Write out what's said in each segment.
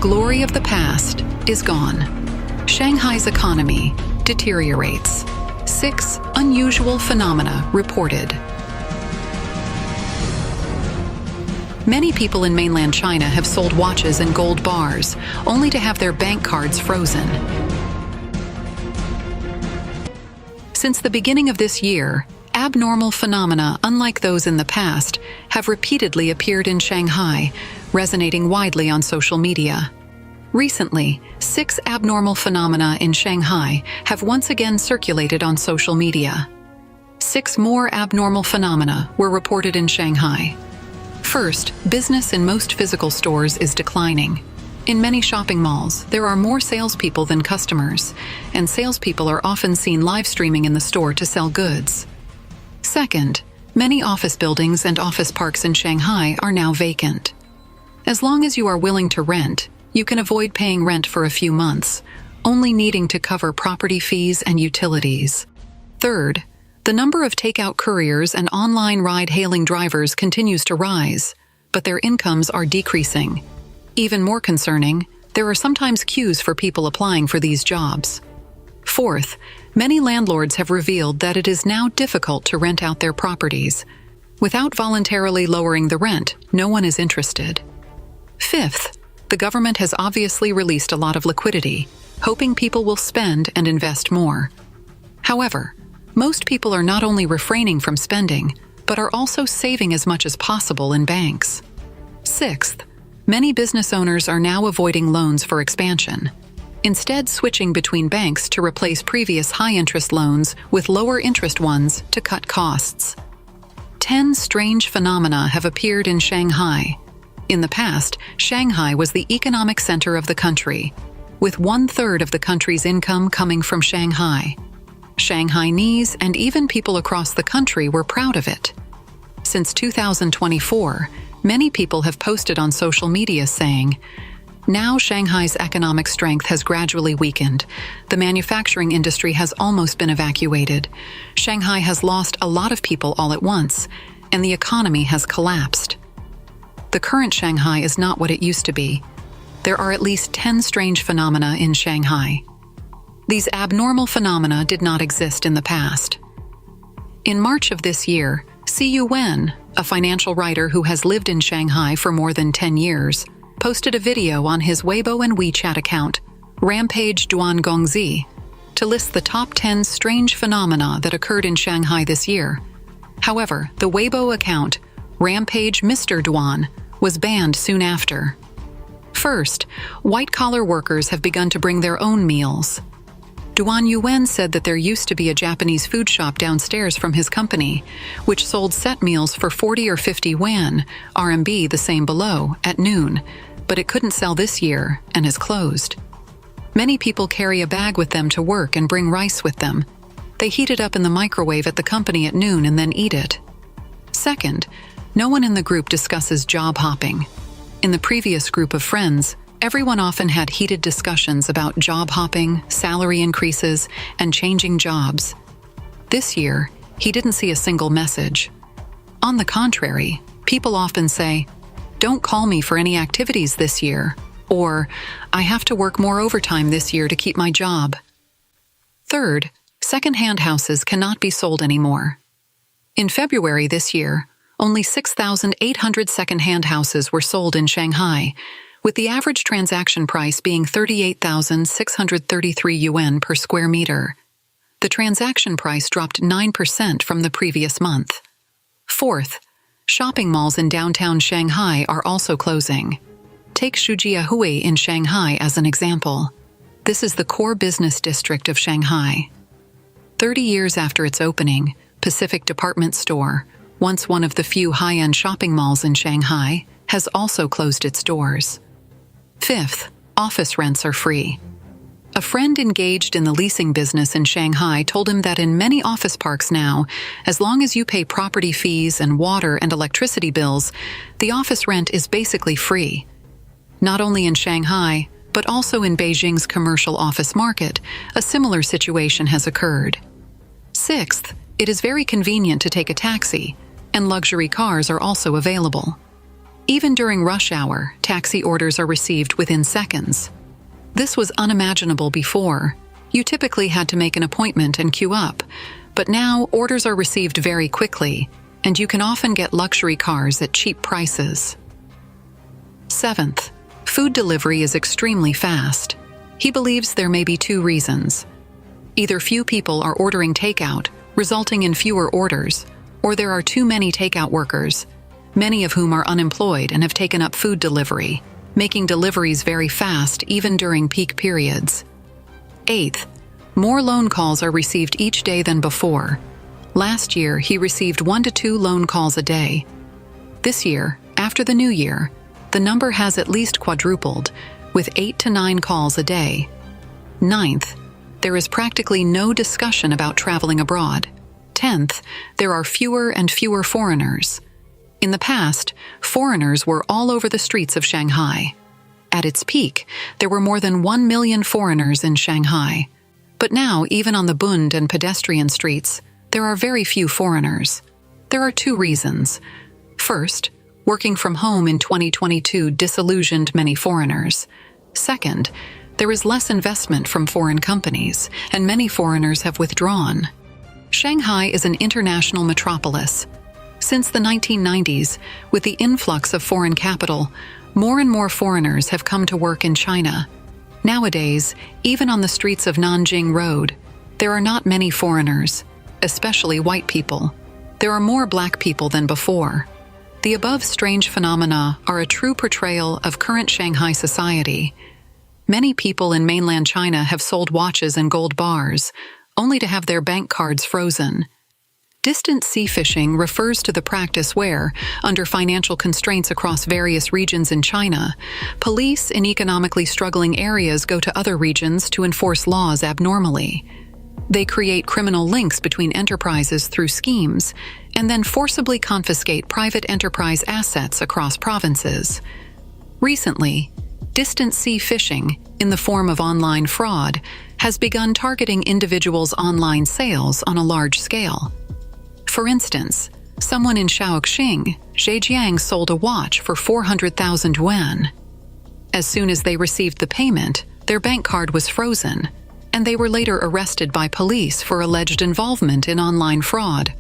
glory of the past is gone. Shanghai's economy deteriorates. 6 unusual phenomena reported. Many people in mainland China have sold watches and gold bars, only to have their bank cards frozen. Since the beginning of this year, abnormal phenomena, unlike those in the past, have repeatedly appeared in Shanghai, resonating widely on social media. Recently, 6 abnormal phenomena in Shanghai have once again circulated on social media. 6 more abnormal phenomena were reported in Shanghai. First, business in most physical stores is declining. In many shopping malls, there are more salespeople than customers, and salespeople are often seen live streaming in the store to sell goods. Second, many office buildings and office parks in Shanghai are now vacant. As long as you are willing to rent, you can avoid paying rent for a few months, only needing to cover property fees and utilities. Third, the number of takeout couriers and online ride-hailing drivers continues to rise, but their incomes are decreasing. Even more concerning, there are sometimes queues for people applying for these jobs. Fourth, many landlords have revealed that it is now difficult to rent out their properties. Without voluntarily lowering the rent, no one is interested. Fifth, the government has obviously released a lot of liquidity, hoping people will spend and invest more. However, most people are not only refraining from spending, but are also saving as much as possible in banks. Sixth, many business owners are now avoiding loans for expansion, instead switching between banks to replace previous high-interest loans with lower-interest ones to cut costs. 10 strange phenomena have appeared in Shanghai. In the past, Shanghai was the economic center of the country, with 1/3 of the country's income coming from Shanghai. Shanghainese and even people across the country were proud of it. Since 2024, many people have posted on social media saying, "Now Shanghai's economic strength has gradually weakened. The manufacturing industry has almost been evacuated. Shanghai has lost a lot of people all at once, and the economy has collapsed." The current Shanghai is not what it used to be. There are at least 10 strange phenomena in Shanghai. These abnormal phenomena did not exist in the past. In March of this year, Siyu Wen, a financial writer who has lived in Shanghai for more than 10 years, posted a video on his Weibo and WeChat account, Rampage Duan Gongzi, to list the top 10 strange phenomena that occurred in Shanghai this year. However, the Weibo account, Rampage Mr. Duan, was banned soon after. First, white-collar workers have begun to bring their own meals. Duan Yuan said that there used to be a Japanese food shop downstairs from his company, which sold set meals for 40 or 50 yuan, RMB the same below, at noon, but it couldn't sell this year and has closed. Many people carry a bag with them to work and bring rice with them. They heat it up in the microwave at the company at noon and then eat it. Second, no one in the group discusses job hopping. In the previous group of friends, everyone often had heated discussions about job hopping, salary increases, and changing jobs. This year, he didn't see a single message. On the contrary, people often say, "Don't call me for any activities this year," or "I have to work more overtime this year to keep my job." Third, second-hand houses cannot be sold anymore. In February this year, only 6,800 second-hand houses were sold in Shanghai, with the average transaction price being 38,633 yuan per square meter. The transaction price dropped 9% from the previous month. Fourth, shopping malls in downtown Shanghai are also closing. Take Shijiahui in Shanghai as an example. This is the core business district of Shanghai. 30 years after its opening, Pacific Department Store, once one of the few high-end shopping malls in Shanghai, has also closed its doors. Fifth, office rents are free. A friend engaged in the leasing business in Shanghai told him that in many office parks now, as long as you pay property fees and water and electricity bills, the office rent is basically free. Not only in Shanghai, but also in Beijing's commercial office market, a similar situation has occurred. Sixth, it is very convenient to take a taxi, and luxury cars are also available. Even during rush hour, taxi orders are received within seconds. This was unimaginable before. You typically had to make an appointment and queue up, but now orders are received very quickly, and you can often get luxury cars at cheap prices. 7th, food delivery is extremely fast. He believes there may be 2 reasons. Either few people are ordering takeout, resulting in fewer orders, or there are too many takeout workers, many of whom are unemployed and have taken up food delivery, making deliveries very fast even during peak periods. 8th, more loan calls are received each day than before. Last year, he received 1 to 2 loan calls a day. This year, after the new year, the number has at least quadrupled, with 8 to 9 calls a day. 9th, there is practically no discussion about traveling abroad. 10th, there are fewer and fewer foreigners. In the past, foreigners were all over the streets of Shanghai. At its peak, there were more than 1 million foreigners in Shanghai. But now, even on the Bund and pedestrian streets, there are very few foreigners. There are 2 reasons. First, working from home in 2022 disillusioned many foreigners. Second, there is less investment from foreign companies, and many foreigners have withdrawn. Shanghai is an international metropolis. Since the 1990s, with the influx of foreign capital, more and more foreigners have come to work in China. Nowadays, even on the streets of Nanjing Road, there are not many foreigners, especially white people. There are more black people than before. The above strange phenomena are a true portrayal of current Shanghai society. Many people in mainland China have sold watches and gold bars, only to have their bank cards frozen. Distant sea fishing refers to the practice where, under financial constraints across various regions in China, police in economically struggling areas go to other regions to enforce laws abnormally. They create criminal links between enterprises through schemes, and then forcibly confiscate private enterprise assets across provinces. Recently, distant sea fishing, in the form of online fraud, has begun targeting individuals' online sales on a large scale. For instance, someone in Shaoxing, Zhejiang sold a watch for 400,000 yuan. As soon as they received the payment, their bank card was frozen, and they were later arrested by police for alleged involvement in online fraud.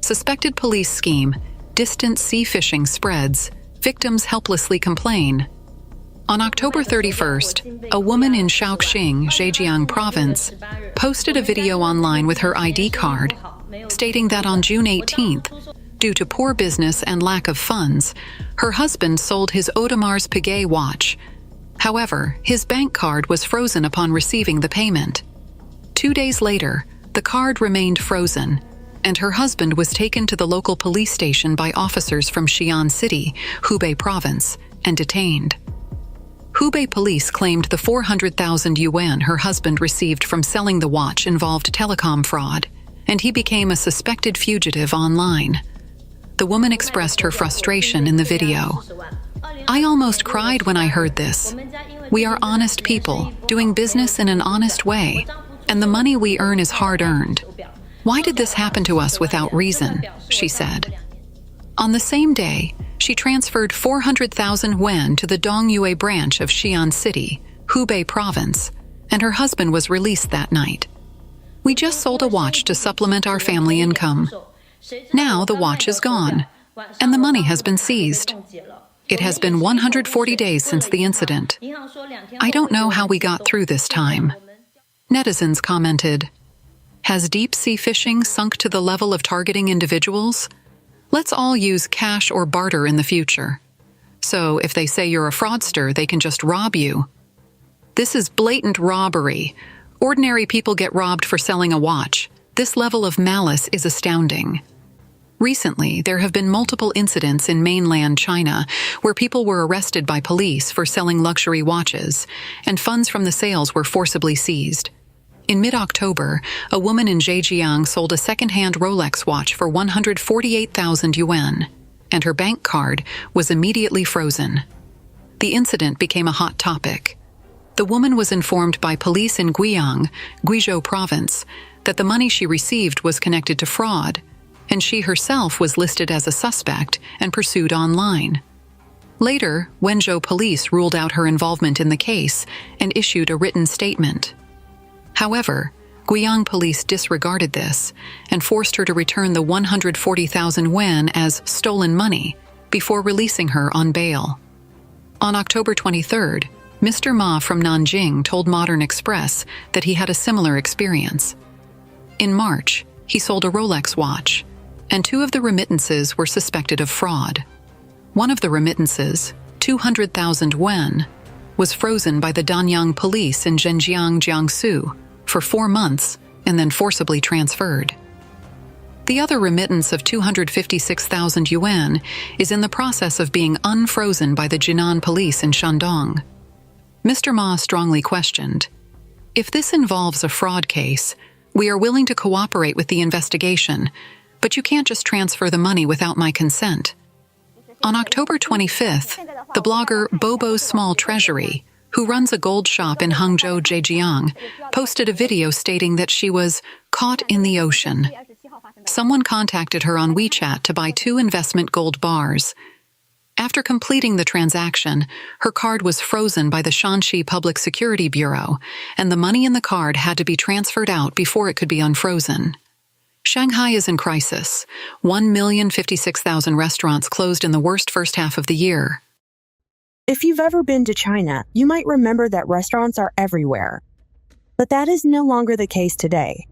Suspected police scheme, distant sea fishing spreads, victims helplessly complain. On October 31st, a woman in Shaoxing, Zhejiang province, posted a video online with her ID card, stating that on June 18th, due to poor business and lack of funds, her husband sold his Audemars Piguet watch. However, his bank card was frozen upon receiving the payment. 2 days later, the card remained frozen, and her husband was taken to the local police station by officers from Xi'an City, Hubei province, and detained. Hubei police claimed the 400,000 yuan her husband received from selling the watch involved telecom fraud, and he became a suspected fugitive online. The woman expressed her frustration in the video. "I almost cried when I heard this. We are honest people, doing business in an honest way, and the money we earn is hard-earned. Why did this happen to us without reason?" she said. On the same day, she transferred 400,000 yuan to the Dongyue branch of Xi'an City, Hubei province, and her husband was released that night. "We just sold a watch to supplement our family income. Now the watch is gone, and the money has been seized. It has been 140 days since the incident. I don't know how we got through this time." Netizens commented, "Has deep-sea fishing sunk to the level of targeting individuals? Let's all use cash or barter in the future. So if they say you're a fraudster, they can just rob you. This is blatant robbery. Ordinary people get robbed for selling a watch. This level of malice is astounding." Recently, there have been multiple incidents in mainland China where people were arrested by police for selling luxury watches, and funds from the sales were forcibly seized. In mid-October, a woman in Zhejiang sold a second-hand Rolex watch for 148,000 yuan, and her bank card was immediately frozen. The incident became a hot topic. The woman was informed by police in Guiyang, Guizhou province, that the money she received was connected to fraud, and she herself was listed as a suspect and pursued online. Later, Wenzhou police ruled out her involvement in the case and issued a written statement. However, Guiyang police disregarded this and forced her to return the 140,000 yuan as stolen money before releasing her on bail. On October 23rd, Mr. Ma from Nanjing told Modern Express that he had a similar experience. In March, he sold a Rolex watch, and 2 of the remittances were suspected of fraud. One of the remittances, 200,000 yuan, was frozen by the Danyang police in Zhenjiang, Jiangsu, for 4 months and then forcibly transferred. The other remittance of 256,000 yuan is in the process of being unfrozen by the Jinan police in Shandong. Mr. Ma strongly questioned, "If this involves a fraud case, we are willing to cooperate with the investigation, but you can't just transfer the money without my consent." On October 25th, the blogger Bobo's Small Treasury, who runs a gold shop in Hangzhou, Zhejiang, posted a video stating that she was caught in the ocean. Someone contacted her on WeChat to buy 2 investment gold bars. After completing the transaction, her card was frozen by the Shanxi Public Security Bureau, and the money in the card had to be transferred out before it could be unfrozen. Shanghai is in crisis. 1,056,000 restaurants closed in the worst first half of the year. If you've ever been to China, you might remember that restaurants are everywhere. But that is no longer the case today.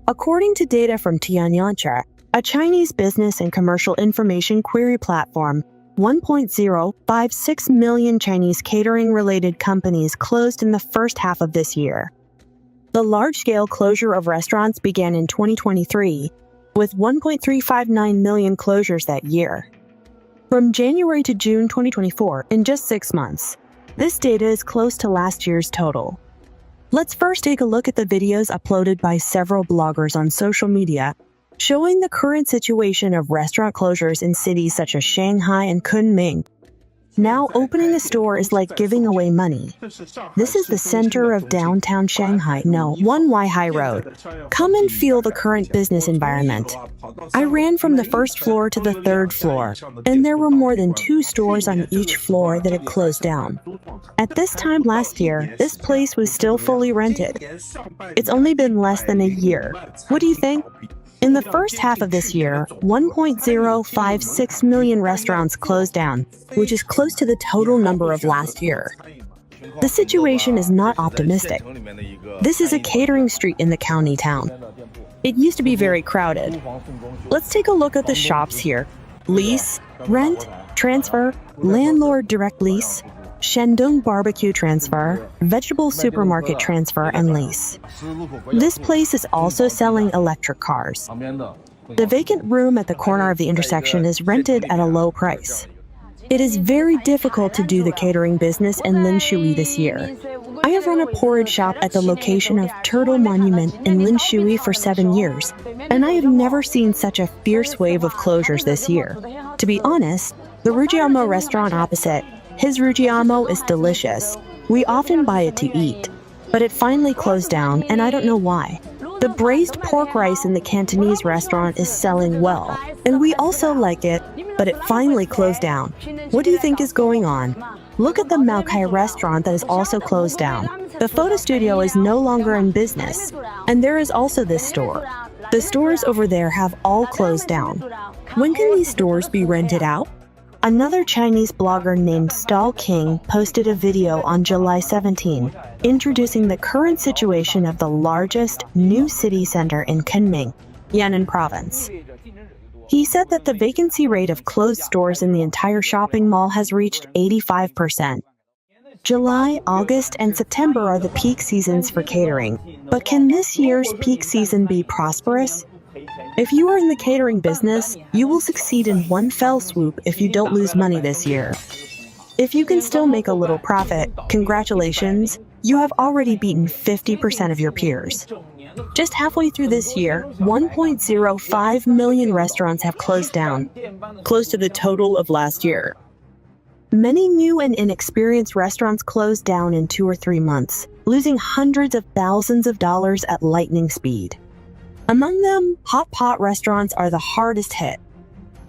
According to data from Tianyancha, a Chinese business and commercial information query platform, 1.056 million Chinese catering-related companies closed in the first half of this year. The large-scale closure of restaurants began in 2023, with 1.359 million closures that year. From January to June 2024, in just 6 months, this data is close to last year's total. Let's first take a look at the videos uploaded by several bloggers on social media, showing the current situation of restaurant closures in cities such as Shanghai and Kunming. Now, opening a store is like giving away money. This is the center of downtown Shanghai, 1 Weihai Road. Come and feel the current business environment. I ran from the first floor to the 3rd floor, and there were more than 2 stores on each floor that had closed down. At this time last year, this place was still fully rented. It's only been less than a year. What do you think? In the first half of this year, 1.056 million restaurants closed down, which is close to the total number of last year. The situation is not optimistic. This is a catering street in the county town. It used to be very crowded. Let's take a look at the shops here. Lease, rent, transfer, landlord direct lease, Shandong barbecue transfer, vegetable supermarket transfer, and lease. This place is also selling electric cars. The vacant room at the corner of the intersection is rented at a low price. It is very difficult to do the catering business in Linshui this year. I have run a porridge shop at the location of Turtle Monument in Linshui for 7 years, and I have never seen such a fierce wave of closures this year. To be honest, the Rujiamo restaurant opposite, his Rujiamo is delicious. We often buy it to eat, but it finally closed down, and I don't know why. The braised pork rice in the Cantonese restaurant is selling well, and we also like it, but it finally closed down. What do you think is going on? Look at the Maokai restaurant that is also closed down. The photo studio is no longer in business, and there is also this store. The stores over there have all closed down. When can these stores be rented out? Another Chinese blogger named Stall King posted a video on July 17, introducing the current situation of the largest new city center in Kunming, Yan'an Province. He said that the vacancy rate of closed stores in the entire shopping mall has reached 85%. July, August, and September are the peak seasons for catering, but can this year's peak season be prosperous? If you are in the catering business, you will succeed in one fell swoop if you don't lose money this year. If you can still make a little profit, congratulations, you have already beaten 50% of your peers. Just halfway through this year, 1.05 million restaurants have closed down, close to the total of last year. Many new and inexperienced restaurants closed down in 2 or 3 months, losing hundreds of thousands of dollars at lightning speed. Among them, hot pot restaurants are the hardest hit.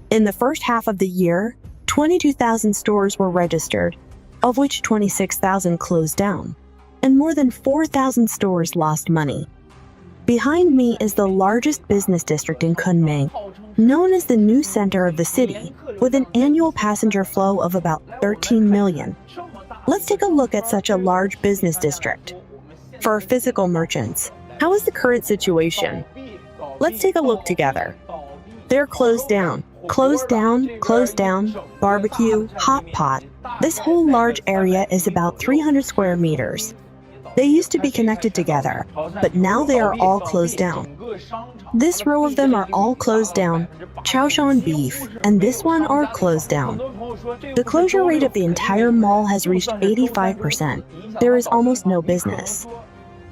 In the first half of the year, 22,000 stores were registered, of which 26,000 closed down, and more than 4,000 stores lost money. Behind me is the largest business district in Kunming, known as the new center of the city, with an annual passenger flow of about 13 million. Let's take a look at such a large business district. For physical merchants, how is the current situation? Let's take a look together. They're closed down, closed down, closed down, barbecue, hot pot. This whole large area is about 300 square meters. They used to be connected together, but now they are all closed down. This row of them are all closed down, Chaoshan beef, and this one are closed down. The closure rate of the entire mall has reached 85%. There is almost no business.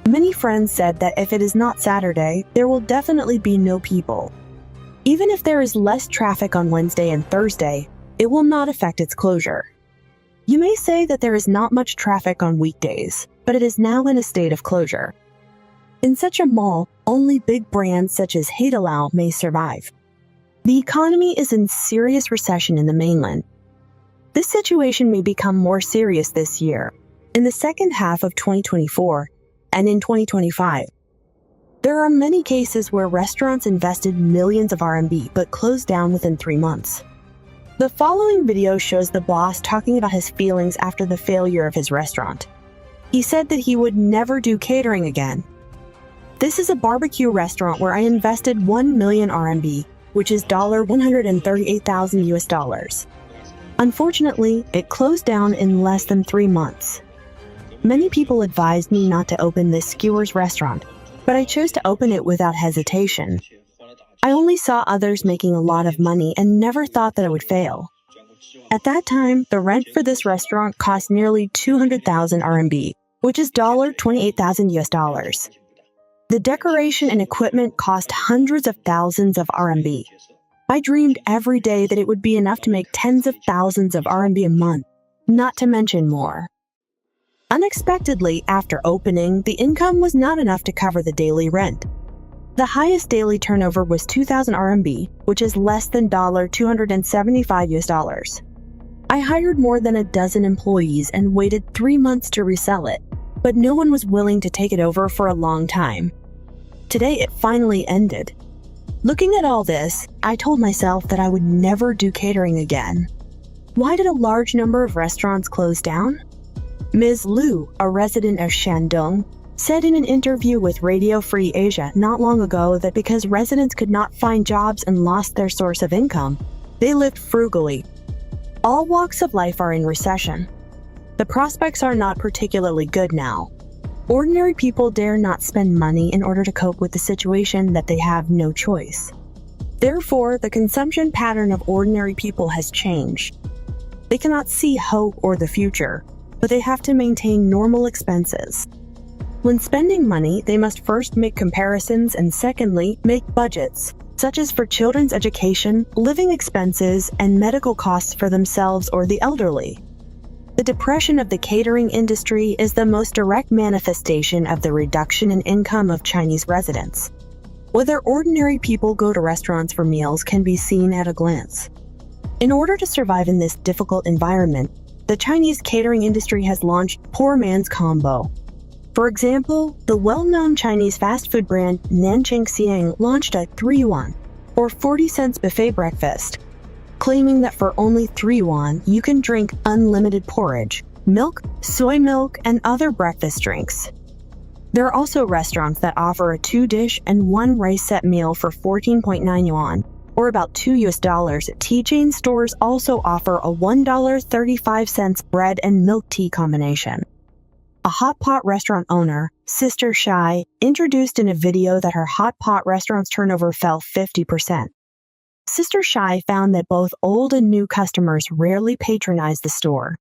Many friends said that if it is not Saturday, there will definitely be no people. Even if there is less traffic on Wednesday and Thursday, it will not affect its closure. You may say that there is not much traffic on weekdays, but it is now in a state of closure. In such a mall, only big brands such as Haidilao may survive. The economy is in serious recession in the mainland. This situation may become more serious this year, in the second half of 2024, and in 2025. There are many cases where restaurants invested millions of RMB but closed down within 3 months. The following video shows the boss talking about his feelings after the failure of his restaurant. He said that he would never do catering again. This is a barbecue restaurant where I invested 1 million RMB, which is $138,000 US. Unfortunately, it closed down in less than 3 months. Many people advised me not to open this skewers restaurant, but I chose to open it without hesitation. I only saw others making a lot of money and never thought that it would fail. At that time, the rent for this restaurant cost nearly 200,000 RMB, which is $28,000 US. The decoration and equipment cost hundreds of thousands of RMB. I dreamed every day that it would be enough to make tens of thousands of RMB a month, not to mention more. Unexpectedly, after opening, the income was not enough to cover the daily rent. The highest daily turnover was 2,000 RMB, which is less than $275 US. I hired more than a dozen employees and waited 3 months to resell it, but no one was willing to take it over for a long time. Today, it finally ended. Looking at all this, I told myself that I would never do catering again. Why did a large number of restaurants close down? Ms. Liu, a resident of Shandong, said in an interview with Radio Free Asia not long ago that because residents could not find jobs and lost their source of income, they lived frugally. All walks of life are in recession. The prospects are not particularly good now. Ordinary people dare not spend money in order to cope with the situation that they have no choice. Therefore, the consumption pattern of ordinary people has changed. They cannot see hope or the future, but they have to maintain normal expenses. When spending money, they must first make comparisons and secondly, make budgets, such as for children's education, living expenses, and medical costs for themselves or the elderly. The depression of the catering industry is the most direct manifestation of the reduction in income of Chinese residents. Whether ordinary people go to restaurants for meals can be seen at a glance. In order to survive in this difficult environment, the Chinese catering industry has launched Poor Man's Combo. For example, the well-known Chinese fast food brand Nanjing Xiang launched a 3 yuan, or 40 cents buffet breakfast, claiming that for only 3 yuan, you can drink unlimited porridge, milk, soy milk, and other breakfast drinks. There are also restaurants that offer a 2-dish and 1 rice set meal for 14.9 yuan, or about $2 US. Tea chain stores also offer a $1.35 bread and milk tea combination. A hot pot restaurant owner, Sister Shai, introduced in a video that her hot pot restaurant's turnover fell 50%. Sister Shai found that both old and new customers rarely patronize the store.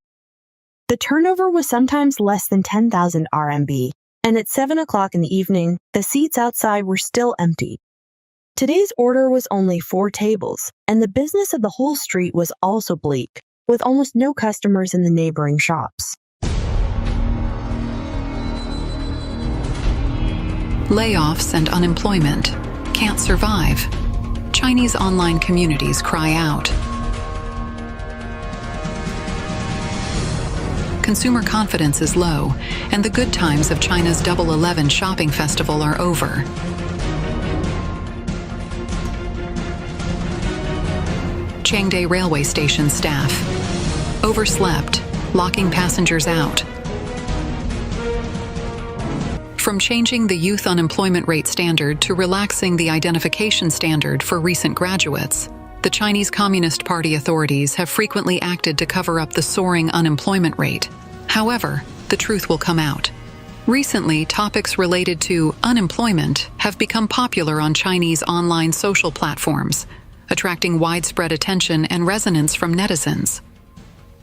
The turnover was sometimes less than 10,000 RMB, and at 7 o'clock in the evening, the seats outside were still empty. Today's order was only 4 tables, and the business of the whole street was also bleak, with almost no customers in the neighboring shops. Layoffs and unemployment can't survive. Chinese online communities cry out. consumer confidence is low, and the good times of China's Double 11 shopping festival are over. Changde railway station staff overslept, locking passengers out. From changing the youth unemployment rate standard to relaxing the identification standard for recent graduates, the Chinese Communist Party authorities have frequently acted to cover up the soaring unemployment rate. However, the truth will come out. Recently, topics related to unemployment have become popular on Chinese online social platforms, attracting widespread attention and resonance from netizens.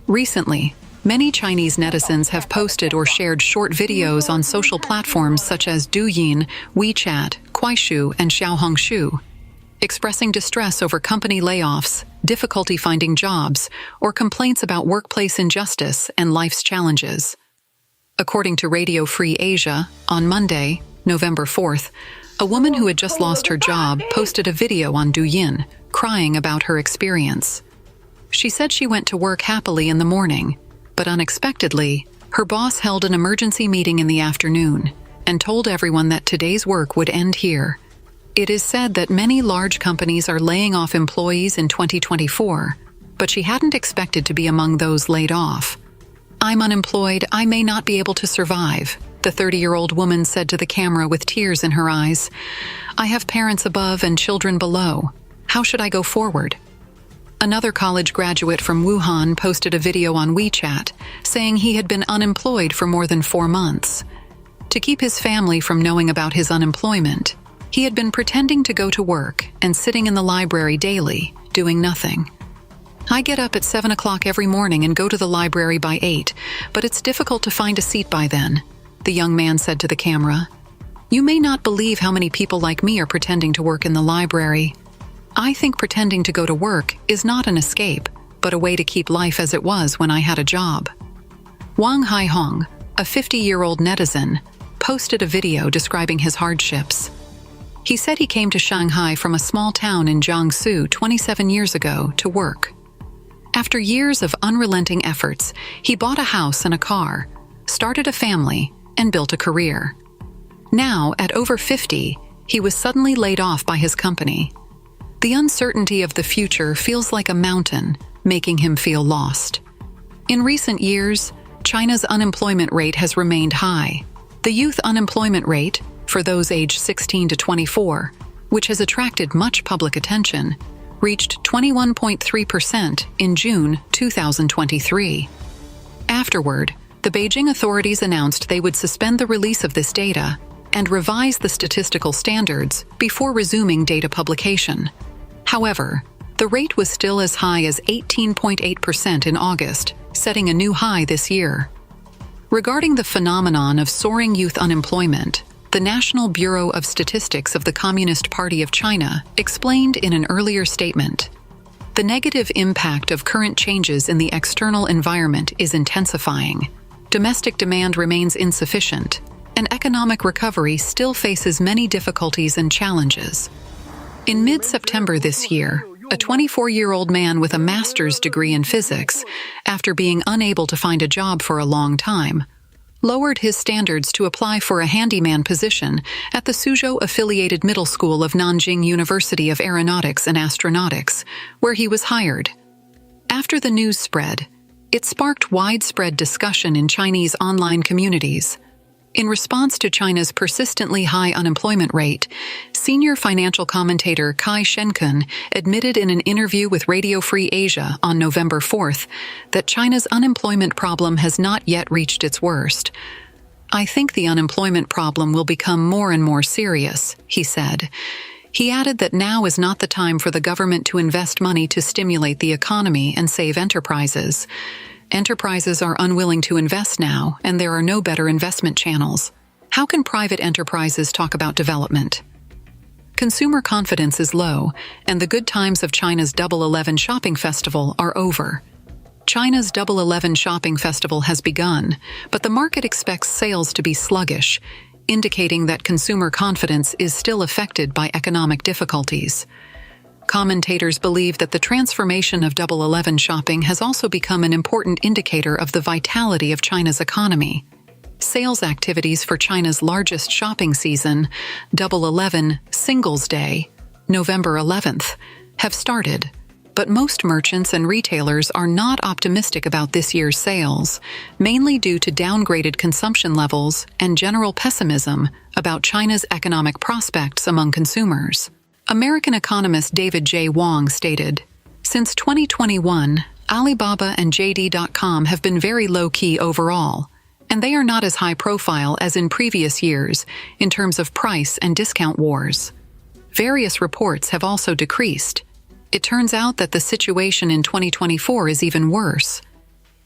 Recently, many Chinese netizens have posted or shared short videos on social platforms such as Douyin, WeChat, Kuaishou, and Xiaohongshu, expressing distress over company layoffs, difficulty finding jobs, or complaints about workplace injustice and life's challenges. According to Radio Free Asia, on Monday, November 4th, a woman who had just lost her job posted a video on Douyin, crying about her experience. She said she went to work happily in the morning, but unexpectedly, her boss held an emergency meeting in the afternoon and told everyone that today's work would end here. It is said that many large companies are laying off employees in 2024, but she hadn't expected to be among those laid off. "I'm unemployed, I may not be able to survive," the 30-year-old woman said to the camera with tears in her eyes. "I have parents above and children below. How should I go forward?" Another college graduate from Wuhan posted a video on WeChat saying he had been unemployed for more than 4 months. To keep his family from knowing about his unemployment, he had been pretending to go to work and sitting in the library daily, doing nothing. "I get up at 7 o'clock every morning and go to the library by 8, but it's difficult to find a seat by then," the young man said to the camera. "You may not believe how many people like me are pretending to work in the library. I think pretending to go to work is not an escape, but a way to keep life as it was when I had a job." Wang Haihong, a 50-year-old netizen, posted a video describing his hardships. He said he came to Shanghai from a small town in Jiangsu 27 years ago to work. After years of unrelenting efforts, he bought a house and a car, started a family, and built a career. Now, at over 50, he was suddenly laid off by his company. The uncertainty of the future feels like a mountain, making him feel lost. In recent years, China's unemployment rate has remained high. The youth unemployment rate, for those aged 16 to 24, which has attracted much public attention, reached 21.3% in June 2023. Afterward, the Beijing authorities announced they would suspend the release of this data and revise the statistical standards before resuming data publication. However, the rate was still as high as 18.8% in August, setting a new high this year. Regarding the phenomenon of soaring youth unemployment, the National Bureau of Statistics of the Communist Party of China explained in an earlier statement, "The negative impact of current changes in the external environment is intensifying. Domestic demand remains insufficient, and economic recovery still faces many difficulties and challenges." In mid-September this year, a 24-year-old man with a master's degree in physics, after being unable to find a job for a long time, lowered his standards to apply for a handyman position at the Suzhou-affiliated Middle School of Nanjing University of Aeronautics and Astronautics, where he was hired. After the news spread, it sparked widespread discussion in Chinese online communities. In response to China's persistently high unemployment rate, senior financial commentator Kai Shenkun admitted in an interview with Radio Free Asia on November 4th that China's unemployment problem has not yet reached its worst. "I think the unemployment problem will become more and more serious," he said. He added that now is not the time for the government to invest money to stimulate the economy and save enterprises. Enterprises are unwilling to invest now, and there are no better investment channels. How can private enterprises talk about development? Consumer confidence is low, and the good times of China's Double 11 shopping festival are over. China's Double 11 shopping festival has begun, but the market expects sales to be sluggish, indicating that consumer confidence is still affected by economic difficulties. Commentators believe that the transformation of Double 11 shopping has also become an important indicator of the vitality of China's economy. Sales activities for China's largest shopping season, Double 11 Singles Day, November 11th, have started, but most merchants and retailers are not optimistic about this year's sales, mainly due to downgraded consumption levels and general pessimism about China's economic prospects among consumers. American economist David J. Wong stated, "Since 2021, Alibaba and JD.com have been very low-key overall, and they are not as high-profile as in previous years in terms of price and discount wars. Various reports have also decreased. It turns out that the situation in 2024 is even worse.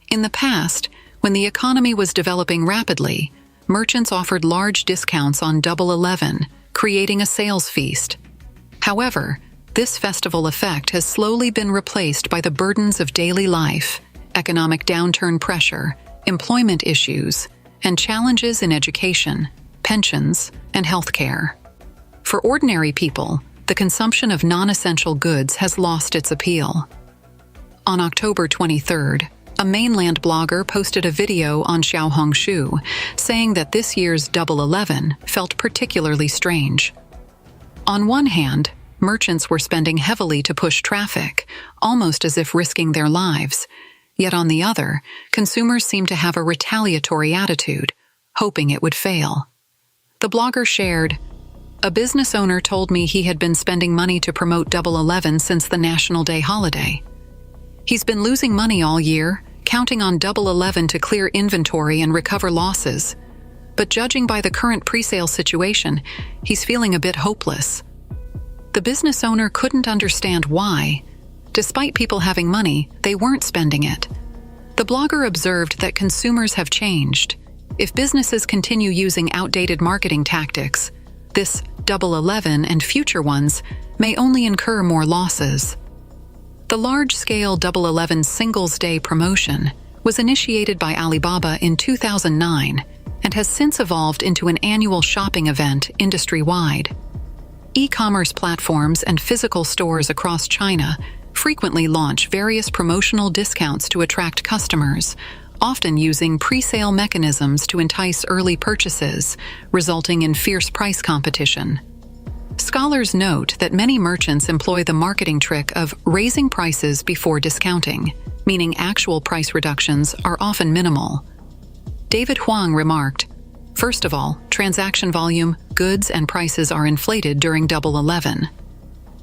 In the past, when the economy was developing rapidly, merchants offered large discounts on Double 11, creating a sales feast. However, this festival effect has slowly been replaced by the burdens of daily life, economic downturn pressure, employment issues, and challenges in education, pensions, and healthcare. For ordinary people, the consumption of non-essential goods has lost its appeal." On October 23rd, a mainland blogger posted a video on Xiaohongshu saying that this year's Double 11 felt particularly strange. On one hand, merchants were spending heavily to push traffic, almost as if risking their lives. Yet on the other, consumers seemed to have a retaliatory attitude, hoping it would fail. The blogger shared, "A business owner told me he had been spending money to promote Double 11 since the National Day holiday. He's been losing money all year, counting on Double 11 to clear inventory and recover losses. But judging by the current pre-sale situation, he's feeling a bit hopeless." The business owner couldn't understand why. Despite people having money, they weren't spending it. The blogger observed that consumers have changed. If businesses continue using outdated marketing tactics, this Double 11 and future ones may only incur more losses. The large-scale Double 11 Singles Day promotion was initiated by Alibaba in 2009 and has since evolved into an annual shopping event industry-wide. E-commerce platforms and physical stores across China frequently launch various promotional discounts to attract customers, often using pre-sale mechanisms to entice early purchases, resulting in fierce price competition. Scholars note that many merchants employ the marketing trick of raising prices before discounting, meaning actual price reductions are often minimal. David Huang remarked, "First of all, transaction volume, goods, and prices are inflated during Double 11.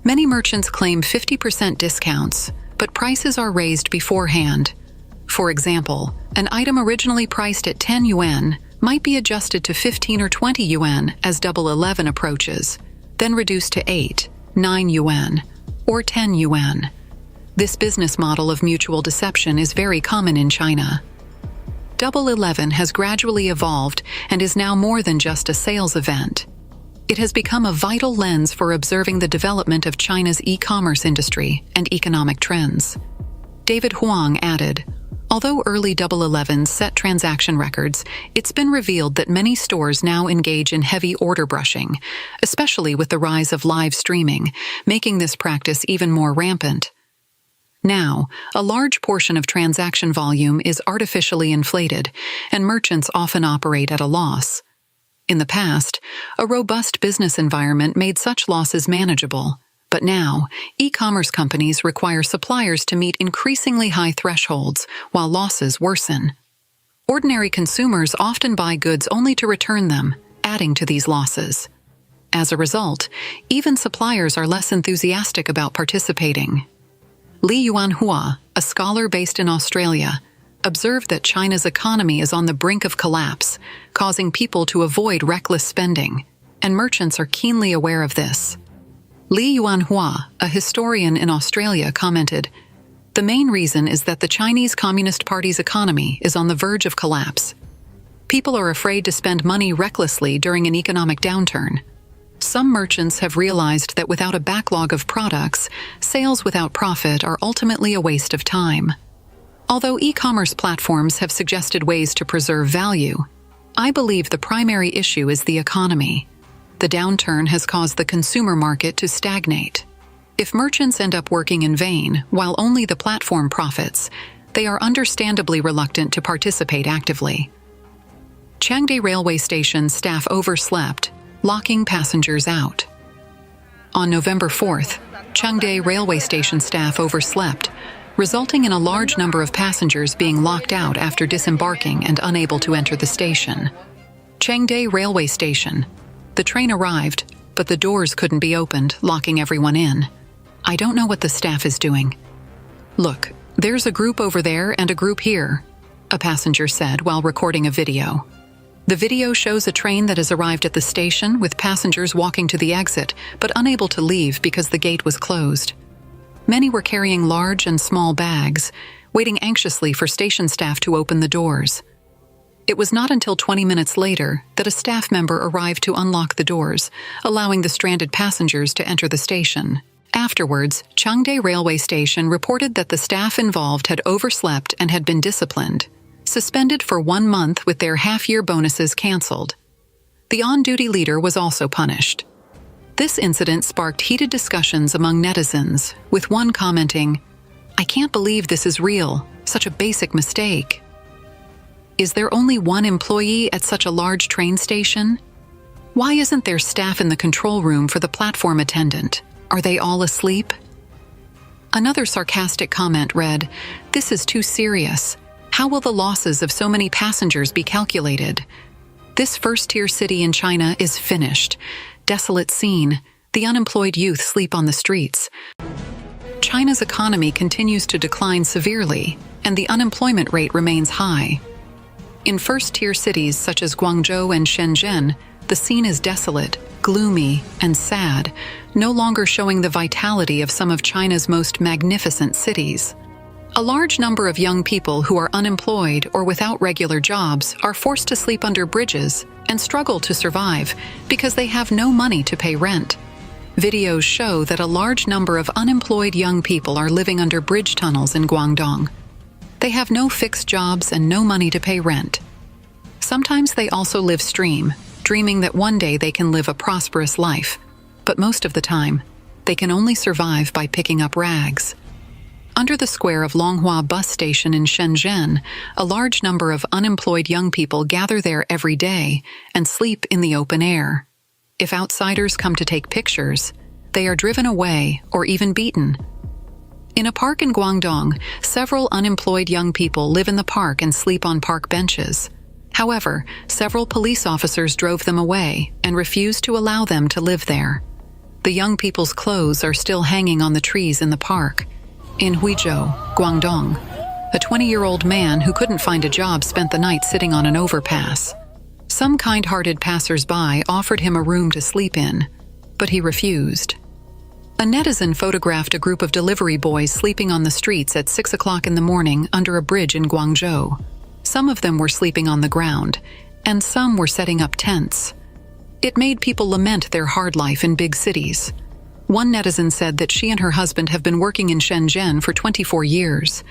Many merchants claim 50% discounts, but prices are raised beforehand. For example, an item originally priced at 10 yuan might be adjusted to 15 or 20 yuan as Double 11 approaches, then reduced to 8, 9 yuan, or 10 yuan. This business model of mutual deception is very common in China. Double 11 has gradually evolved and is now more than just a sales event. It has become a vital lens for observing the development of China's e-commerce industry and economic trends." David Huang added, "Although early Double 11s set transaction records, it's been revealed that many stores now engage in heavy order brushing, especially with the rise of live streaming, making this practice even more rampant. Now, a large portion of transaction volume is artificially inflated, and merchants often operate at a loss. In the past, a robust business environment made such losses manageable, but now, e-commerce companies require suppliers to meet increasingly high thresholds while losses worsen. Ordinary consumers often buy goods only to return them, adding to these losses. As a result, even suppliers are less enthusiastic about participating." Li Yuanhua, a scholar based in Australia, observed that China's economy is on the brink of collapse, causing people to avoid reckless spending, and merchants are keenly aware of this. Li Yuanhua, a historian in Australia, commented, "The main reason is that the Chinese Communist Party's economy is on the verge of collapse. People are afraid to spend money recklessly during an economic downturn. Some merchants have realized that without a backlog of products, sales without profit are ultimately a waste of time. Although e-commerce platforms have suggested ways to preserve value, I believe the primary issue is the economy. The downturn has caused the consumer market to stagnate." If merchants end up working in vain while only the platform profits, they are understandably reluctant to participate actively. Changde Railway Station staff overslept, locking passengers out. On November 4th, Changde Railway Station staff overslept, resulting in a large number of passengers being locked out after disembarking and unable to enter the station. Changde Railway Station. The train arrived, but the doors couldn't be opened, locking everyone in. I don't know what the staff is doing. Look, there's a group over there and a group here, a passenger said while recording a video. The video shows a train that has arrived at the station with passengers walking to the exit, but unable to leave because the gate was closed. Many were carrying large and small bags, waiting anxiously for station staff to open the doors. It was not until 20 minutes later that a staff member arrived to unlock the doors, allowing the stranded passengers to enter the station. Afterwards, Changde Railway Station reported that the staff involved had overslept and had been disciplined, suspended for 1 month with their half-year bonuses cancelled. The on-duty leader was also punished. This incident sparked heated discussions among netizens, with one commenting, "I can't believe this is real, such a basic mistake." Is there only one employee at such a large train station? Why isn't there staff in the control room for the platform attendant? Are they all asleep? Another sarcastic comment read, "This is too serious. How will the losses of so many passengers be calculated? This first-tier city in China is finished. Desolate scene. The unemployed youth sleep on the streets." China's economy continues to decline severely, and the unemployment rate remains high. In first-tier cities such as Guangzhou and Shenzhen, the scene is desolate, gloomy, and sad, no longer showing the vitality of some of China's most magnificent cities. A large number of young people who are unemployed or without regular jobs are forced to sleep under bridges and struggle to survive because they have no money to pay rent. Videos show that a large number of unemployed young people are living under bridge tunnels in Guangdong. They have no fixed jobs and no money to pay rent. Sometimes they also live stream, dreaming that one day they can live a prosperous life, but most of the time, they can only survive by picking up rags. Under the square of Longhua bus station in Shenzhen, a large number of unemployed young people gather there every day and sleep in the open air. If outsiders come to take pictures, they are driven away or even beaten. In a park in Guangdong, several unemployed young people live in the park and sleep on park benches. However, several police officers drove them away and refused to allow them to live there. The young people's clothes are still hanging on the trees in the park. In Huizhou, Guangdong, a 20-year-old man who couldn't find a job spent the night sitting on an overpass. Some kind-hearted passers-by offered him a room to sleep in, but he refused. A netizen photographed a group of delivery boys sleeping on the streets at 6 o'clock in the morning under a bridge in Guangzhou. Some of them were sleeping on the ground, and some were setting up tents. It made people lament their hard life in big cities. One netizen said that she and her husband have been working in Shenzhen for 24 years.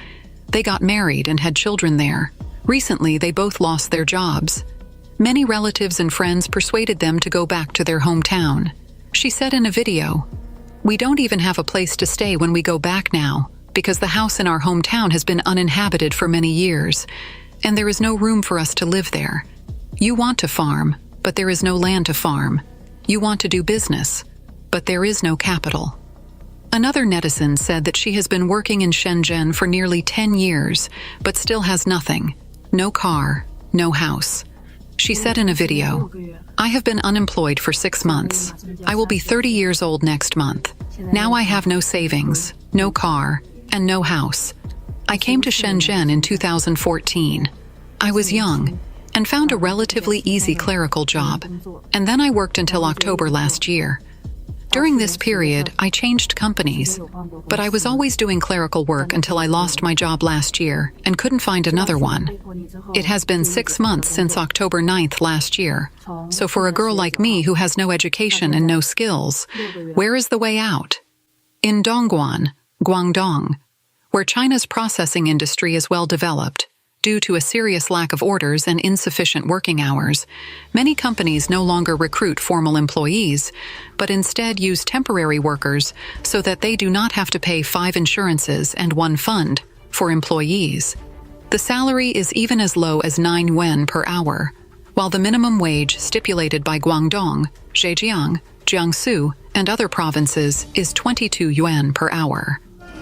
They got married and had children there. Recently, they both lost their jobs. Many relatives and friends persuaded them to go back to their hometown. She said in a video, "We don't even have a place to stay when we go back now, because the house in our hometown has been uninhabited for many years, and there is no room for us to live there. You want to farm, but there is no land to farm. You want to do business, but there is no capital." Another netizen said that she has been working in Shenzhen for nearly 10 years, but still has nothing. No car, no house. She said in a video, "I have been unemployed for 6 months. I will be 30 years old next month. Now I have no savings, no car, and no house. I came to Shenzhen in 2014. I was young and found a relatively easy clerical job, and then I worked until October last year. During this period, I changed companies, but I was always doing clerical work until I lost my job last year and couldn't find another one. It has been 6 months since October 9th last year, so for a girl like me who has no education and no skills, where is the way out?" In Dongguan, Guangdong, where China's processing industry is well developed, Due to a serious lack of orders and insufficient working hours, many companies no longer recruit formal employees, but instead use temporary workers so that they do not have to pay 5 insurances and 1 fund for employees. The salary is even as low as 9 yuan per hour, while the minimum wage stipulated by Guangdong, Zhejiang, Jiangsu, and other provinces is 22 yuan per hour.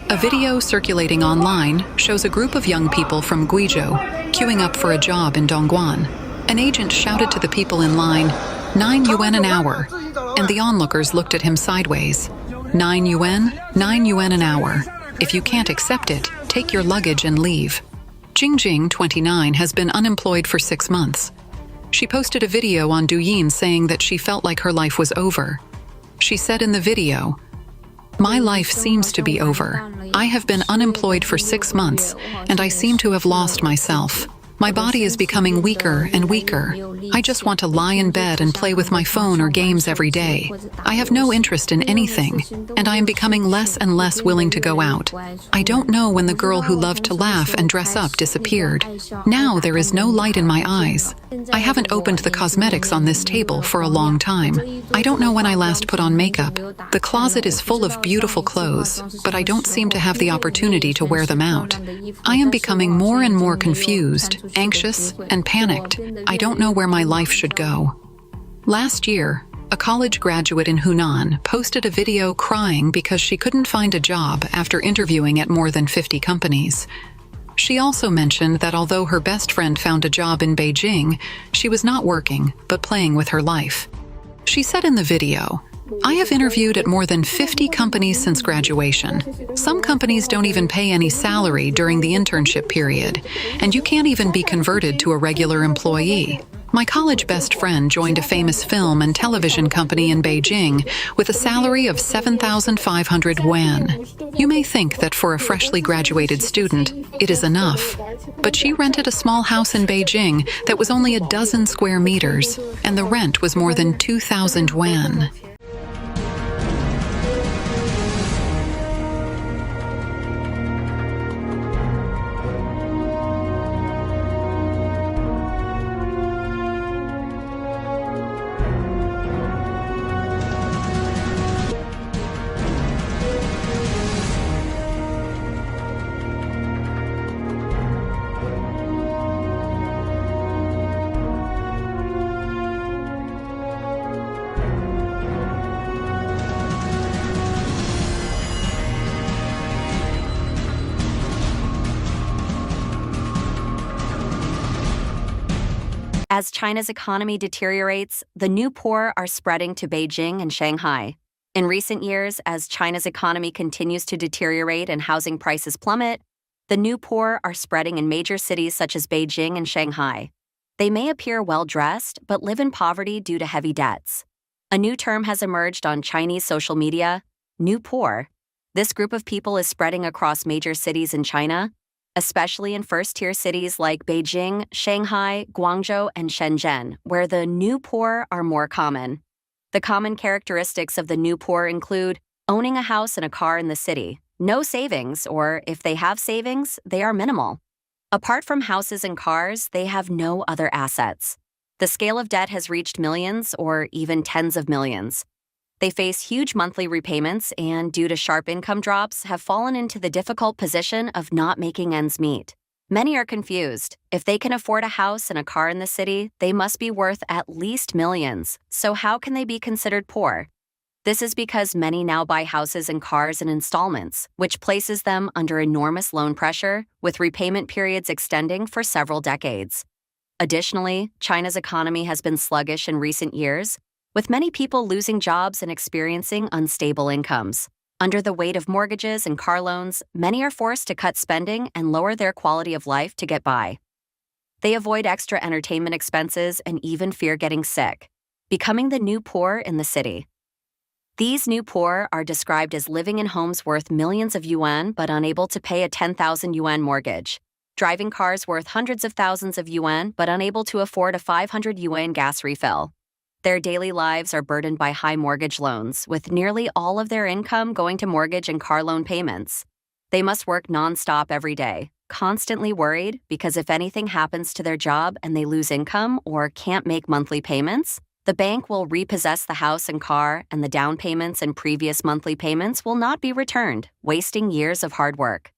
A video circulating online shows a group of young people from Guizhou queuing up for a job in Dongguan. An agent shouted to the people in line, 9 yuan an hour, and the onlookers looked at him sideways. 9 yuan? 9 yuan an hour. If you can't accept it, take your luggage and leave. Jingjing, 29, has been unemployed for 6 months. She posted a video on Douyin saying that she felt like her life was over. She said in the video, "My life seems to be over. I have been unemployed for 6 months, and I seem to have lost myself. My body is becoming weaker and weaker. I just want to lie in bed and play with my phone or games every day. I have no interest in anything, and I am becoming less and less willing to go out. I don't know when the girl who loved to laugh and dress up disappeared. Now there is no light in my eyes. I haven't opened the cosmetics on this table for a long time. I don't know when I last put on makeup. The closet is full of beautiful clothes, but I don't seem to have the opportunity to wear them out. I am becoming more and more confused, anxious, and panicked. I don't know where my life should go." Last year, a college graduate in Hunan posted a video crying because she couldn't find a job after interviewing at more than 50 companies. She also mentioned that although her best friend found a job in Beijing, she was not working, but playing with her life. She said in the video, "I have interviewed at more than 50 companies since graduation. Some companies don't even pay any salary during the internship period, and you can't even be converted to a regular employee. My college best friend joined a famous film and television company in Beijing with a salary of 7,500 yuan. You may think that for a freshly graduated student, it is enough. But she rented a small house in Beijing that was only a dozen square meters, and the rent was more than 2,000 yuan. As China's economy deteriorates, the new poor are spreading to Beijing and Shanghai. In recent years, as China's economy continues to deteriorate and housing prices plummet, the new poor are spreading in major cities such as Beijing and Shanghai. They may appear well-dressed, but live in poverty due to heavy debts. A new term has emerged on Chinese social media, new poor. This group of people is spreading across major cities in China, especially in first-tier cities like Beijing, Shanghai, Guangzhou, and Shenzhen, where the new poor are more common. The common characteristics of the new poor include owning a house and a car in the city, no savings, or if they have savings, they are minimal. Apart from houses and cars, they have no other assets. The scale of debt has reached millions or even tens of millions. They face huge monthly repayments and, due to sharp income drops, have fallen into the difficult position of not making ends meet. Many are confused. If they can afford a house and a car in the city, they must be worth at least millions. So how can they be considered poor? This is because many now buy houses and cars in installments, which places them under enormous loan pressure, with repayment periods extending for several decades. Additionally, China's economy has been sluggish in recent years, with many people losing jobs and experiencing unstable incomes. Under the weight of mortgages and car loans, many are forced to cut spending and lower their quality of life to get by. They avoid extra entertainment expenses and even fear getting sick, becoming the new poor in the city. These new poor are described as living in homes worth millions of yuan but unable to pay a 10,000 yuan mortgage, driving cars worth hundreds of thousands of yuan but unable to afford a 500 yuan gas refill. Their daily lives are burdened by high mortgage loans, with nearly all of their income going to mortgage and car loan payments. They must work non-stop every day, constantly worried because if anything happens to their job and they lose income or can't make monthly payments, the bank will repossess the house and car, and the down payments and previous monthly payments will not be returned, wasting years of hard work.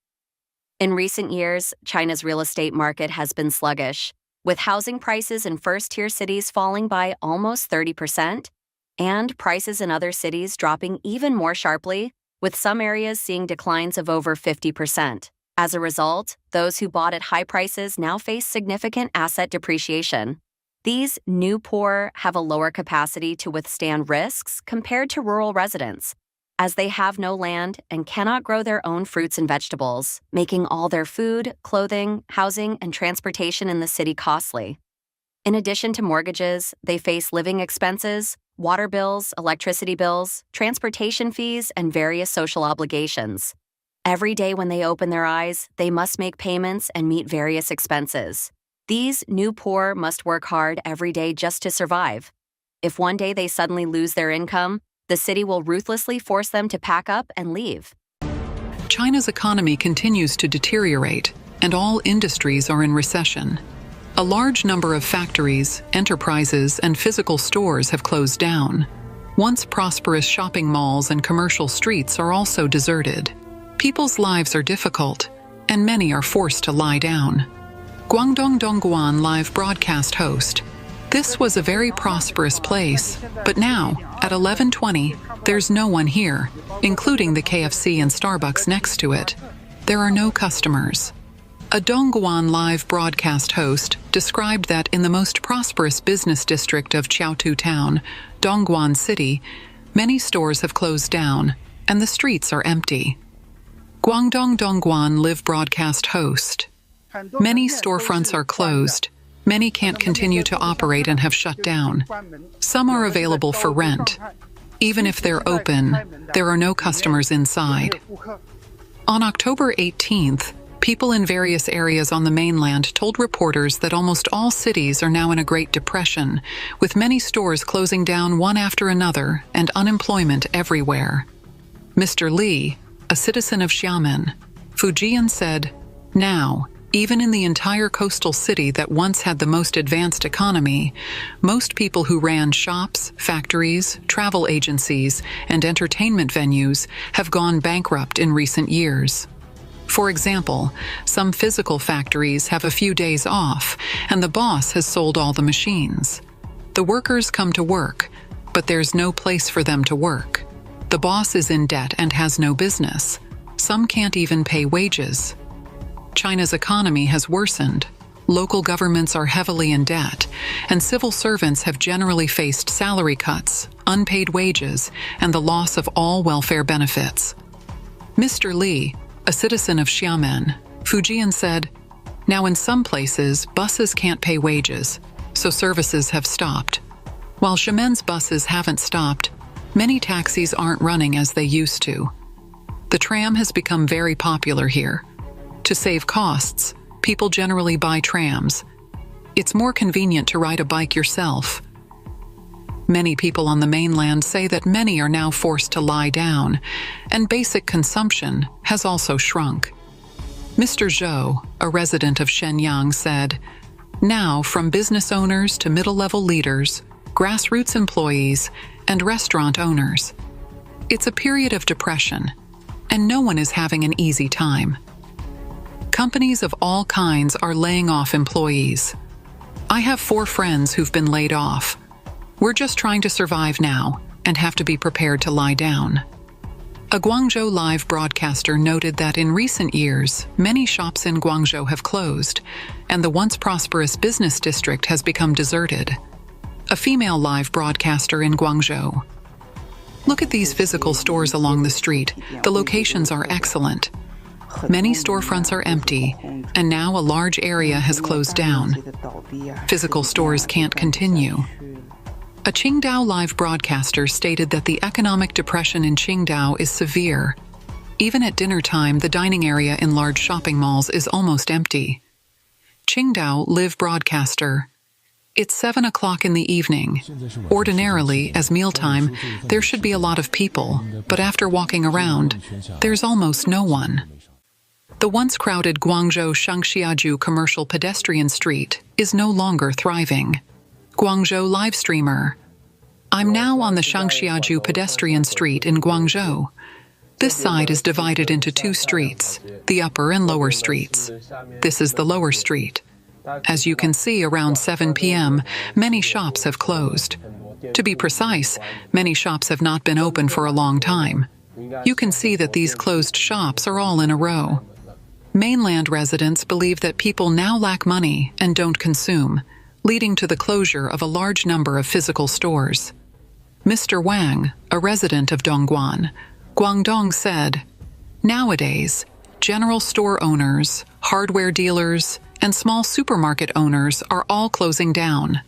In recent years, China's real estate market has been sluggish, with housing prices in first-tier cities falling by almost 30%, and prices in other cities dropping even more sharply, with some areas seeing declines of over 50%. As a result, those who bought at high prices now face significant asset depreciation. These new poor have a lower capacity to withstand risks compared to rural residents, as they have no land and cannot grow their own fruits and vegetables, making all their food, clothing, housing, and transportation in the city costly. In addition to mortgages, they face living expenses, water bills, electricity bills, transportation fees, and various social obligations. Every day when they open their eyes, they must make payments and meet various expenses. These new poor must work hard every day just to survive. If one day they suddenly lose their income, the city will ruthlessly force them to pack up and leave. China's economy continues to deteriorate, and all industries are in recession. A large number of factories, enterprises, and physical stores have closed down. Once prosperous shopping malls and commercial streets are also deserted. People's lives are difficult, and many are forced to lie down. Guangdong Dongguan live broadcast host. This was a very prosperous place, but now, at 11:20, there's no one here, including the KFC and Starbucks next to it. There are no customers. A Dongguan live broadcast host described that in the most prosperous business district of Chaotu Town, Dongguan City, many stores have closed down, and the streets are empty. Guangdong Dongguan live broadcast host. Many storefronts are closed. Many can't continue to operate and have shut down. Some are available for rent. Even if they're open, there are no customers inside. On October 18th, people in various areas on the mainland told reporters that almost all cities are now in a Great Depression, with many stores closing down one after another and unemployment everywhere. Mr. Li, a citizen of Xiamen, Fujian said, "Now, even in the entire coastal city that once had the most advanced economy, most people who ran shops, factories, travel agencies, and entertainment venues have gone bankrupt in recent years. For example, some physical factories have a few days off, and the boss has sold all the machines. The workers come to work, but there's no place for them to work. The boss is in debt and has no business. Some can't even pay wages. China's economy has worsened. Local governments are heavily in debt, and civil servants have generally faced salary cuts, unpaid wages, and the loss of all welfare benefits." Mr. Li, a citizen of Xiamen, Fujian said, "Now in some places, buses can't pay wages, so services have stopped. While Xiamen's buses haven't stopped, many taxis aren't running as they used to. The tram has become very popular here. To save costs, people generally buy trams. It's more convenient to ride a bike yourself." Many people on the mainland say that many are now forced to lie down, and basic consumption has also shrunk. Mr. Zhou, a resident of Shenyang, said, "Now, from business owners to middle-level leaders, grassroots employees, and restaurant owners, it's a period of depression, and no one is having an easy time. Companies of all kinds are laying off employees. I have 4 friends who've been laid off. We're just trying to survive now and have to be prepared to lie down." A Guangzhou live broadcaster noted that in recent years, many shops in Guangzhou have closed, and the once prosperous business district has become deserted. A female live broadcaster in Guangzhou. "Look at these physical stores along the street. The locations are excellent. Many storefronts are empty, and now a large area has closed down. Physical stores can't continue." A Qingdao live broadcaster stated that the economic depression in Qingdao is severe. Even at dinner time, the dining area in large shopping malls is almost empty. Qingdao live broadcaster. "It's 7 o'clock in the evening. Ordinarily, as mealtime, there should be a lot of people, but after walking around, there's almost no one. The once crowded Guangzhou Shangxiaju commercial pedestrian street is no longer thriving. Guangzhou live streamer. I'm now on the Shangxiaju pedestrian street in Guangzhou. This side is divided into two streets, the upper and lower streets. This is the lower street. As you can see, around 7 p.m., many shops have closed. To be precise, many shops have not been open for a long time. You can see that these closed shops are all in a row. Mainland residents believe that people now lack money and don't consume, leading to the closure of a large number of physical stores. Mr. Wang, a resident of Dongguan, Guangdong said, "Nowadays, general store owners, hardware dealers, and small supermarket owners are all closing down.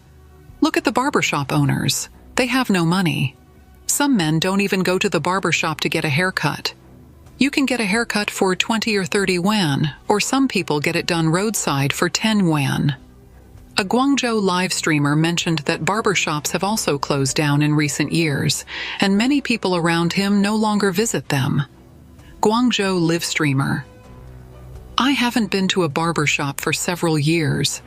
Look at the barbershop owners. They have no money. Some men don't even go to the barbershop to get a haircut. You can get a haircut for 20 or 30 yuan, or some people get it done roadside for 10 yuan." A Guangzhou live streamer mentioned that barbershops have also closed down in recent years, and many people around him no longer visit them. Guangzhou live streamer. I haven't been to a barbershop for several years.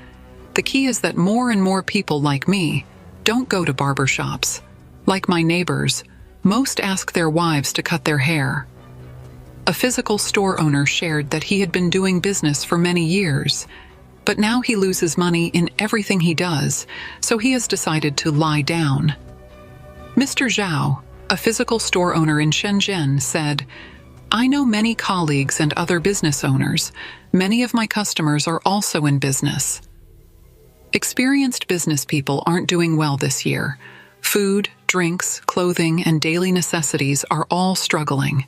The key is that more and more people like me don't go to barbershops. Like my neighbors, most ask their wives to cut their hair. A physical store owner shared that he had been doing business for many years, but now he loses money in everything he does, so he has decided to lie down. Mr. Zhao, a physical store owner in Shenzhen, said, "I know many colleagues and other business owners. Many of my customers are also in business. Experienced business people aren't doing well this year. Food, drinks, clothing, and daily necessities are all struggling.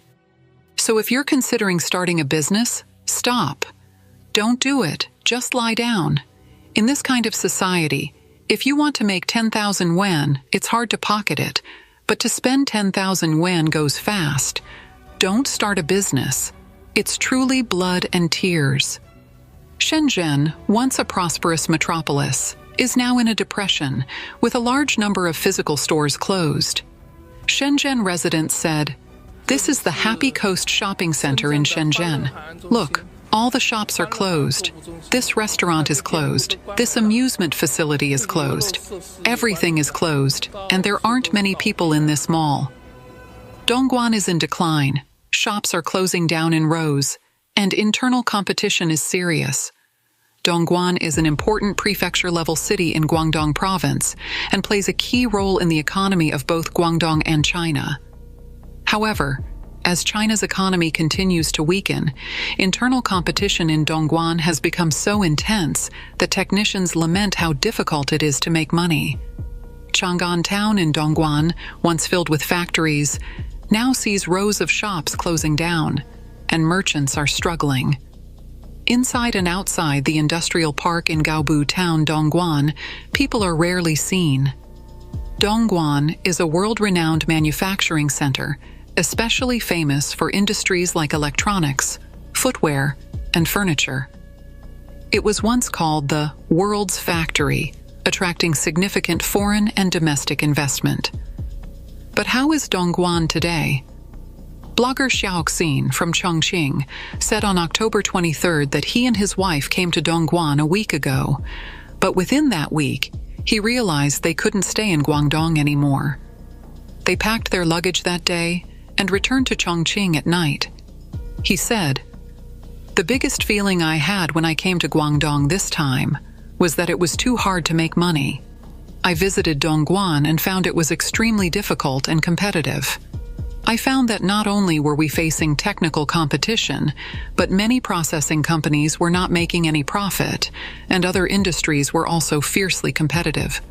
So if you're considering starting a business, stop. Don't do it. Just lie down. In this kind of society, if you want to make 10,000 yuan, it's hard to pocket it, but to spend 10,000 yuan goes fast. Don't start a business. It's truly blood and tears." Shenzhen, once a prosperous metropolis, is now in a depression, with a large number of physical stores closed. Shenzhen residents said, "This is the Happy Coast shopping center in Shenzhen. Look, all the shops are closed. This restaurant is closed. This amusement facility is closed. Everything is closed, and there aren't many people in this mall. Dongguan is in decline. Shops are closing down in rows, and internal competition is serious. Dongguan is an important prefecture-level city in Guangdong Province and plays a key role in the economy of both Guangdong and China. However, as China's economy continues to weaken, internal competition in Dongguan has become so intense that technicians lament how difficult it is to make money. Chang'an Town in Dongguan, once filled with factories, now sees rows of shops closing down, and merchants are struggling. Inside and outside the industrial park in Gaobu Town, Dongguan, people are rarely seen. Dongguan is a world-renowned manufacturing center, especially famous for industries like electronics, footwear, and furniture. It was once called the world's factory, attracting significant foreign and domestic investment. But how is Dongguan today? Blogger Xiaoxin from Chongqing said on October 23rd that he and his wife came to Dongguan a week ago, but within that week, he realized they couldn't stay in Guangdong anymore. They packed their luggage that day and returned to Chongqing at night. He said, "The biggest feeling I had when I came to Guangdong this time was that it was too hard to make money. I visited Dongguan and found it was extremely difficult and competitive. I found that not only were we facing technical competition, but many processing companies were not making any profit, and other industries were also fiercely competitive.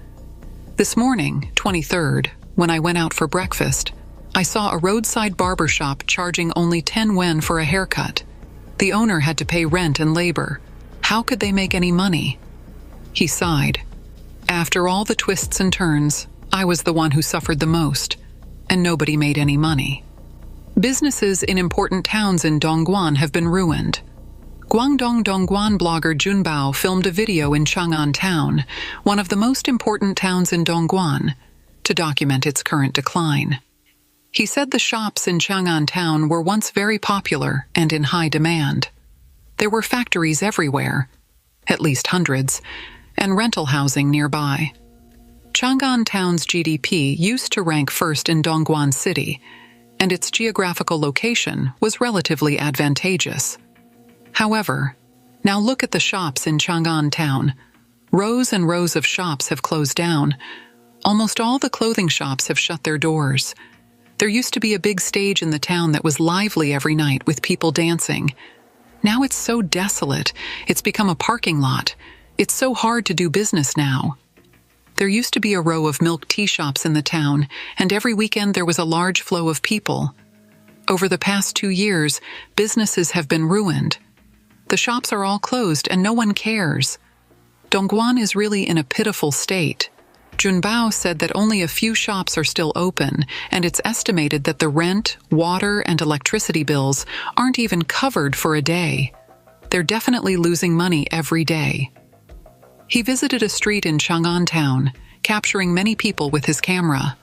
This morning, 23rd, when I went out for breakfast, I saw a roadside barber shop charging only 10 yuan for a haircut. The owner had to pay rent and labor. How could they make any money?" He sighed. "After all the twists and turns, I was the one who suffered the most, and nobody made any money." Businesses in important towns in Dongguan have been ruined. Guangdong Dongguan blogger Junbao filmed a video in Chang'an Town, one of the most important towns in Dongguan, to document its current decline. He said the shops in Chang'an Town were once very popular and in high demand. There were factories everywhere, at least hundreds, and rental housing nearby. Chang'an Town's GDP used to rank first in Dongguan City, and its geographical location was relatively advantageous. However, now look at the shops in Chang'an Town. Rows and rows of shops have closed down. Almost all the clothing shops have shut their doors. There used to be a big stage in the town that was lively every night with people dancing. Now it's so desolate, it's become a parking lot. It's so hard to do business now. There used to be a row of milk tea shops in the town, and every weekend there was a large flow of people. Over the past 2 years, businesses have been ruined. The shops are all closed and no one cares. Dongguan is really in a pitiful state. Junbao said that only a few shops are still open, and it's estimated that the rent, water, and electricity bills aren't even covered for a day. They're definitely losing money every day. He visited a street in Chang'an Town, capturing many people with his camera.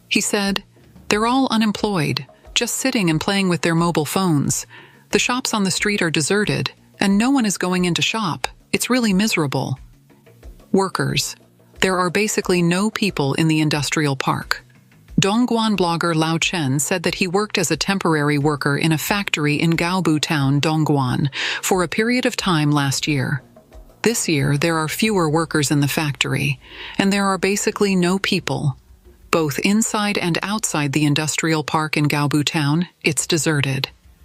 He said, "They're all unemployed, just sitting and playing with their mobile phones. The shops on the street are deserted, and no one is going in to shop. It's really miserable." Workers. There are basically no people in the industrial park. Dongguan blogger Lao Chen said that he worked as a temporary worker in a factory in Gaobu Town, Dongguan, for a period of time last year. This year, there are fewer workers in the factory, and there are basically no people. Both inside and outside the industrial park in Gaobu Town, it's deserted.